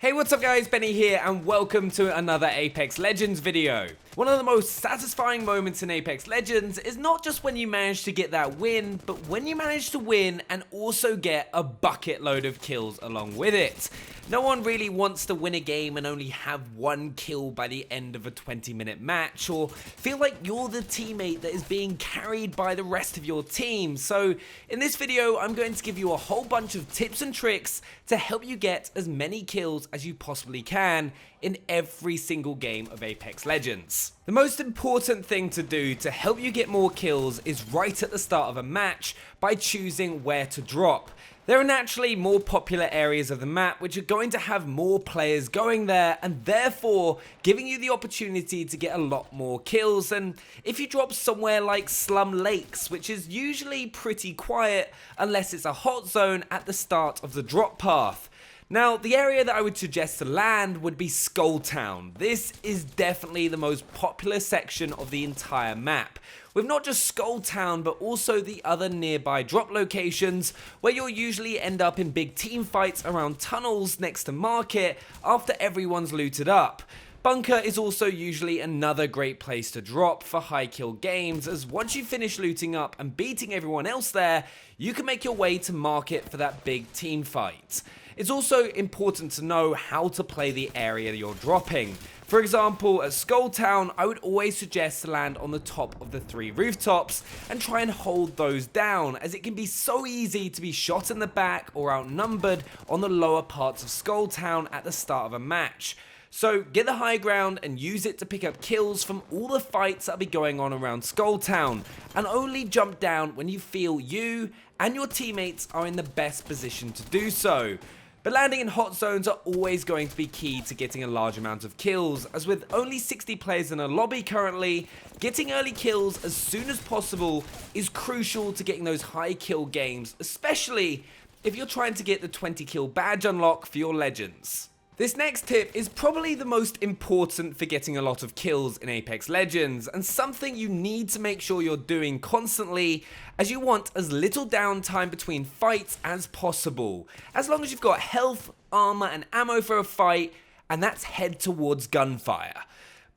Hey, what's up guys, Benny here and welcome to another Apex Legends video. One of the most satisfying moments in Apex Legends is not just when you manage to get that win, but when you manage to win and also get a bucket load of kills along with it. No one really wants to win a game and only have one kill by the end of a 20-minute match, or feel like you're the teammate that is being carried by the rest of your team. So in this video, I'm going to give you a whole bunch of tips and tricks to help you get as many kills as you possibly can in every single game of Apex Legends. The most important thing to do to help you get more kills is right at the start of a match by choosing where to drop. There are naturally more popular areas of the map which are going to have more players going there and therefore giving you the opportunity to get a lot more kills. And if you drop somewhere like Slum Lakes, which is usually pretty quiet unless it's a hot zone at the start of the drop path. Now, the area that I would suggest to land would be Skull Town. This is definitely the most popular section of the entire map, with not just Skull Town but also the other nearby drop locations where you'll usually end up in big team fights around tunnels next to Market after everyone's looted up. Bunker is also usually another great place to drop for high kill games, as once you finish looting up and beating everyone else there, you can make your way to Market for that big team fight. It's also important to know how to play the area you're dropping. For example, at Skull Town, I would always suggest to land on the top of the 3 rooftops and try and hold those down, as it can be so easy to be shot in the back or outnumbered on the lower parts of Skull Town at the start of a match. So get the high ground and use it to pick up kills from all the fights that'll be going on around Skull Town, and only jump down when you feel you and your teammates are in the best position to do so. But landing in hot zones are always going to be key to getting a large amount of kills, as with only 60 players in a lobby currently, getting early kills as soon as possible is crucial to getting those high kill games, especially if you're trying to get the 20 kill badge unlock for your legends. This next tip is probably the most important for getting a lot of kills in Apex Legends, and something you need to make sure you're doing constantly, as you want as little downtime between fights as possible. As long as you've got health, armor and ammo for a fight, and that's head towards gunfire.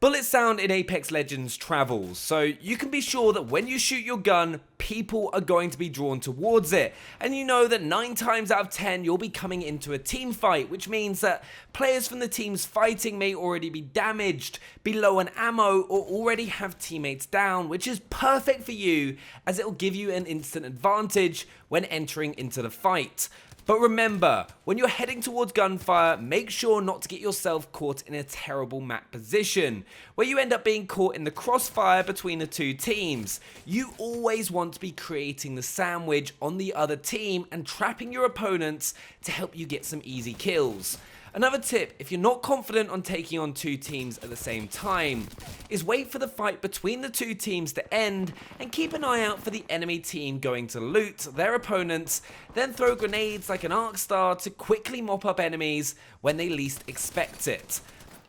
Bullet sound in Apex Legends travels, so you can be sure that when you shoot your gun, people are going to be drawn towards it, and you know that 9 times out of 10 you'll be coming into a team fight, which means that players from the teams fighting may already be damaged, be low on ammo, or already have teammates down, which is perfect for you as it will give you an instant advantage when entering into the fight. But remember, when you're heading towards gunfire, make sure not to get yourself caught in a terrible map position, where you end up being caught in the crossfire between the 2 teams. You always want to be creating the sandwich on the other team and trapping your opponents to help you get some easy kills. Another tip, if you're not confident on taking on 2 teams at the same time, is wait for the fight between the 2 teams to end and keep an eye out for the enemy team going to loot their opponents, then throw grenades like an arc star to quickly mop up enemies when they least expect it.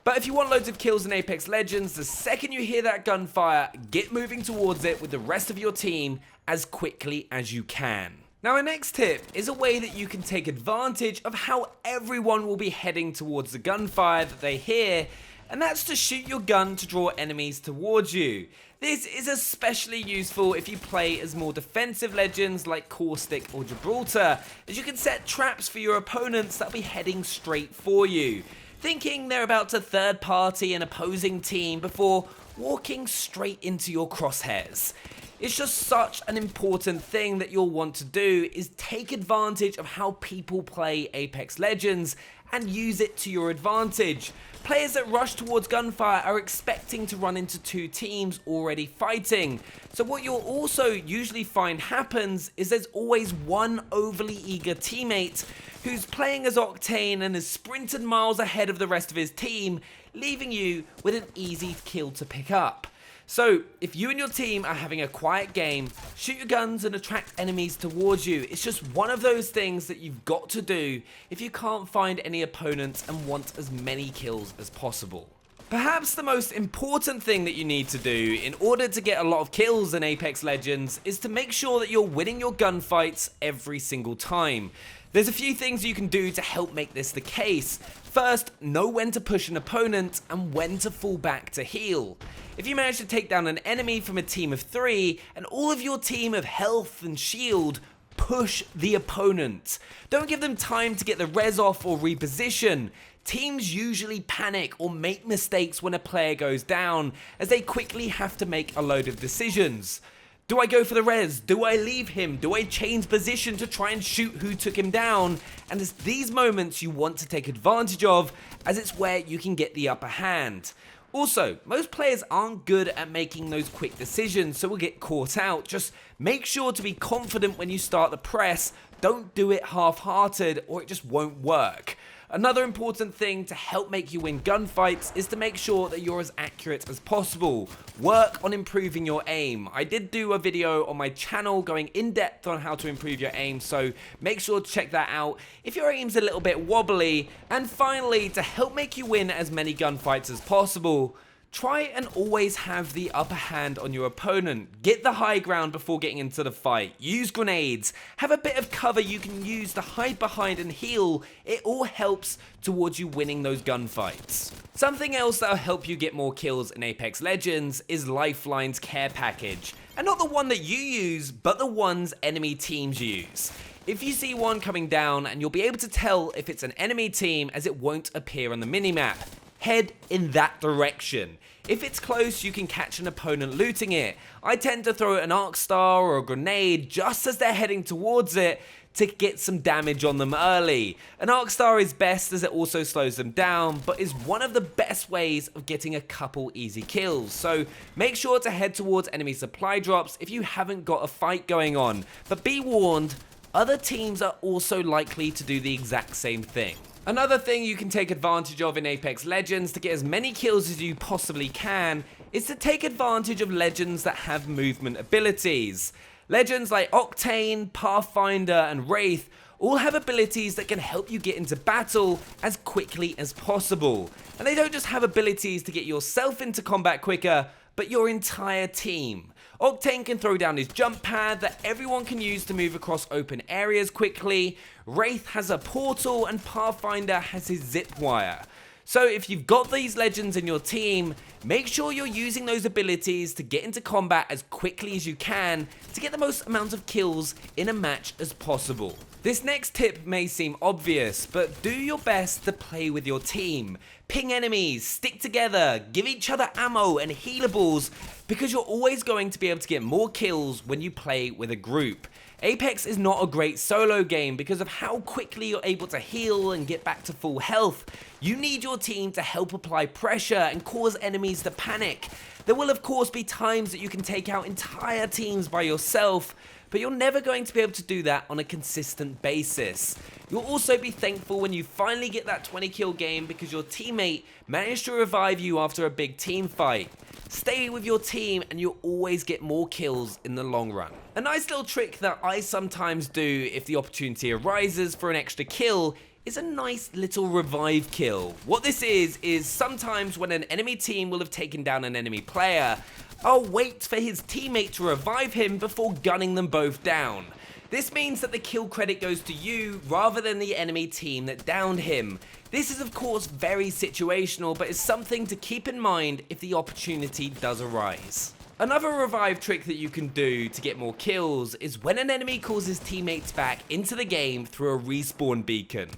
But if you want loads of kills in Apex Legends, the second you hear that gunfire, get moving towards it with the rest of your team as quickly as you can. Now, our next tip is a way that you can take advantage of how everyone will be heading towards the gunfire that they hear, and that's to shoot your gun to draw enemies towards you. This is especially useful if you play as more defensive legends like Caustic or Gibraltar, as you can set traps for your opponents that'll be heading straight for you, thinking they're about to third party an opposing team before walking straight into your crosshairs. It's just such an important thing that you'll want to do, is take advantage of how people play Apex Legends and use it to your advantage. Players that rush towards gunfire are expecting to run into 2 teams already fighting. So what you'll also usually find happens is there's always one overly eager teammate who's playing as Octane and has sprinted miles ahead of the rest of his team, leaving you with an easy kill to pick up. So, if you and your team are having a quiet game, shoot your guns and attract enemies towards you. It's just one of those things that you've got to do if you can't find any opponents and want as many kills as possible. Perhaps the most important thing that you need to do in order to get a lot of kills in Apex Legends is to make sure that you're winning your gunfights every single time. There's a few things you can do to help make this the case. First, know when to push an opponent and when to fall back to heal. If you manage to take down an enemy from a team of 3 and all of your team have health and shield, push the opponent. Don't give them time to get the res off or reposition. Teams usually panic or make mistakes when a player goes down, as they quickly have to make a load of decisions. Do I go for the res? Do I leave him? Do I change position to try and shoot who took him down? And it's these moments you want to take advantage of, as it's where you can get the upper hand. Also, most players aren't good at making those quick decisions, so will get caught out. Just make sure to be confident when you start the press. Don't do it half-hearted or it just won't work. Another important thing to help make you win gunfights is to make sure that you're as accurate as possible. Work on improving your aim. I did do a video on my channel going in depth on how to improve your aim, so make sure to check that out if your aim's a little bit wobbly. And finally, to help make you win as many gunfights as possible, try and always have the upper hand on your opponent. Get the high ground before getting into the fight. Use grenades. Have a bit of cover you can use to hide behind and heal. It all helps towards you winning those gunfights. Something else that'll help you get more kills in Apex Legends is Lifeline's care package. And not the one that you use, but the ones enemy teams use. If you see one coming down, and you'll be able to tell if it's an enemy team as it won't appear on the minimap. Head in that direction. If it's close, you can catch an opponent looting it. I tend to throw an arc star or a grenade just as they're heading towards it to get some damage on them early. An arc star is best as it also slows them down, but is one of the best ways of getting a couple easy kills. So make sure to head towards enemy supply drops if you haven't got a fight going on. But be warned, other teams are also likely to do the exact same thing. Another thing you can take advantage of in Apex Legends to get as many kills as you possibly can is to take advantage of legends that have movement abilities. Legends like Octane, Pathfinder, and Wraith all have abilities that can help you get into battle as quickly as possible. And they don't just have abilities to get yourself into combat quicker, but your entire team. Octane can throw down his jump pad that everyone can use to move across open areas quickly. Wraith has a portal and Pathfinder has his zip wire. So if you've got these legends in your team, make sure you're using those abilities to get into combat as quickly as you can to get the most amount of kills in a match as possible. This next tip may seem obvious, but do your best to play with your team. Ping enemies, stick together, give each other ammo and healables, because you're always going to be able to get more kills when you play with a group. Apex is not a great solo game because of how quickly you're able to heal and get back to full health. You need your team to help apply pressure and cause enemies to panic. There will of course be times that you can take out entire teams by yourself, but you're never going to be able to do that on a consistent basis. You'll also be thankful when you finally get that 20 kill game because your teammate managed to revive you after a big team fight. Stay with your team and you'll always get more kills in the long run. A nice little trick that I sometimes do if the opportunity arises for an extra kill is a nice little revive kill. What this is sometimes when an enemy team will have taken down an enemy player, I'll wait for his teammate to revive him before gunning them both down. This means that the kill credit goes to you rather than the enemy team that downed him. This is of course very situational, but is something to keep in mind if the opportunity does arise. Another revive trick that you can do to get more kills is when an enemy calls his teammates back into the game through a respawn beacon.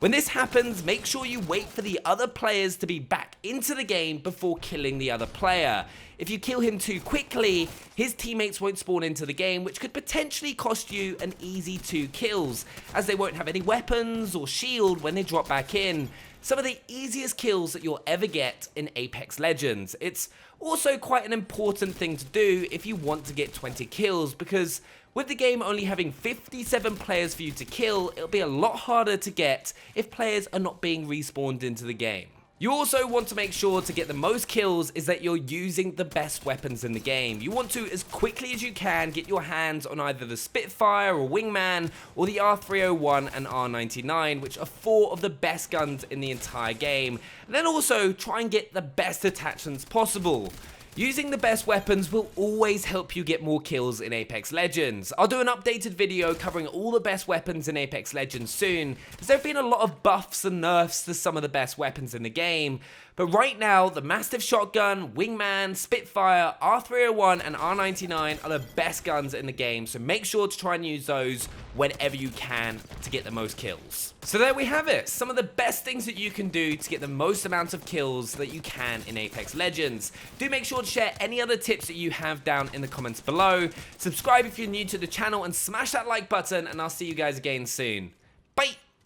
When this happens, make sure you wait for the other players to be back into the game before killing the other player. If you kill him too quickly, his teammates won't spawn into the game, which could potentially cost you an easy 2 kills, as they won't have any weapons or shield when they drop back in. Some of the easiest kills that you'll ever get in Apex Legends. It's also quite an important thing to do if you want to get 20 kills, because with the game only having 57 players for you to kill, it'll be a lot harder to get if players are not being respawned into the game. You also want to make sure to get the most kills is that you're using the best weapons in the game. You want to, as quickly as you can, get your hands on either the Spitfire or Wingman or the R301 and R99, which are 4 of the best guns in the entire game. And then also try and get the best attachments possible. Using the best weapons will always help you get more kills in Apex Legends. I'll do an updated video covering all the best weapons in Apex Legends soon, as there have been a lot of buffs and nerfs to some of the best weapons in the game. But right now, the Mastiff Shotgun, Wingman, Spitfire, R301 and R99 are the best guns in the game, so make sure to try and use those whenever you can to get the most kills. So there we have it, some of the best things that you can do to get the most amount of kills that you can in Apex Legends. Do make sure to share any other tips that you have down in the comments below. Subscribe if you're new to the channel and smash that like button, and I'll see you guys again soon. Bye!